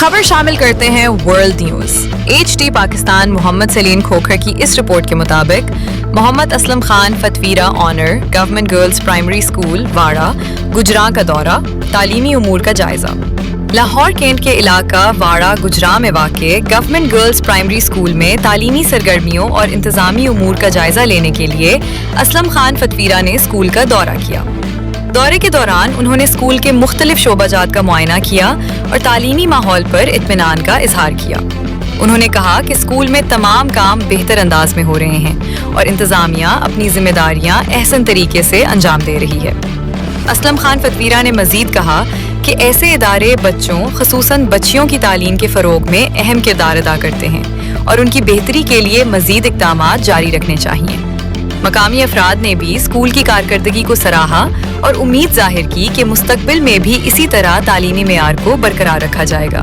खबर शामिल करते हैं World News. HD Pakistan Mohammad Saleem Khokhar की इस रिपोर्ट के मुताबिक मोहम्मद असलम खान फतवीरा ऑनर government girls primary school Wara Gujran का दौरा, तालीमी उमूर का जायजा। लाहौर कैंट के इलाका वाड़ा गुजरां में वाक़े गवर्नमेंट गर्ल्स प्राइमरी स्कूल में तालीमी सरगर्मियों और इंतज़ामी उमूर का जायजा लेने के लिए असलम खान फतवीरा ने स्कूल का दौरा किया। दौरे के दौरान उन्होंने स्कूल के मुख्तलिफ शोबाजात का मुआयना किया और तालीमी माहौल पर इत्मीनान का इजहार किया। उन्होंने कहा कि स्कूल में तमाम काम बेहतर अंदाज में हो रहे हैं और इंतज़ामिया अपनी जिम्मेदारियां अहसन तरीके से अंजाम दे रही है। असलम खान फतवीरा ने मजीद कहा कि ऐसे इदारे बच्चों ख़ुसूसन बच्चियों की तालीम के फ़रोग में अहम किरदार अदा करते हैं और उनकी बेहतरी के लिए मजीद इक़दामात जारी रखने चाहिए। मकामी अफराद ने भी स्कूल की कारकर्दगी को सराहा और उम्मीद जाहिर की कि मुस्तकबिल में भी इसी तरह तालीमी मेयार को बरकरार रखा जाएगा।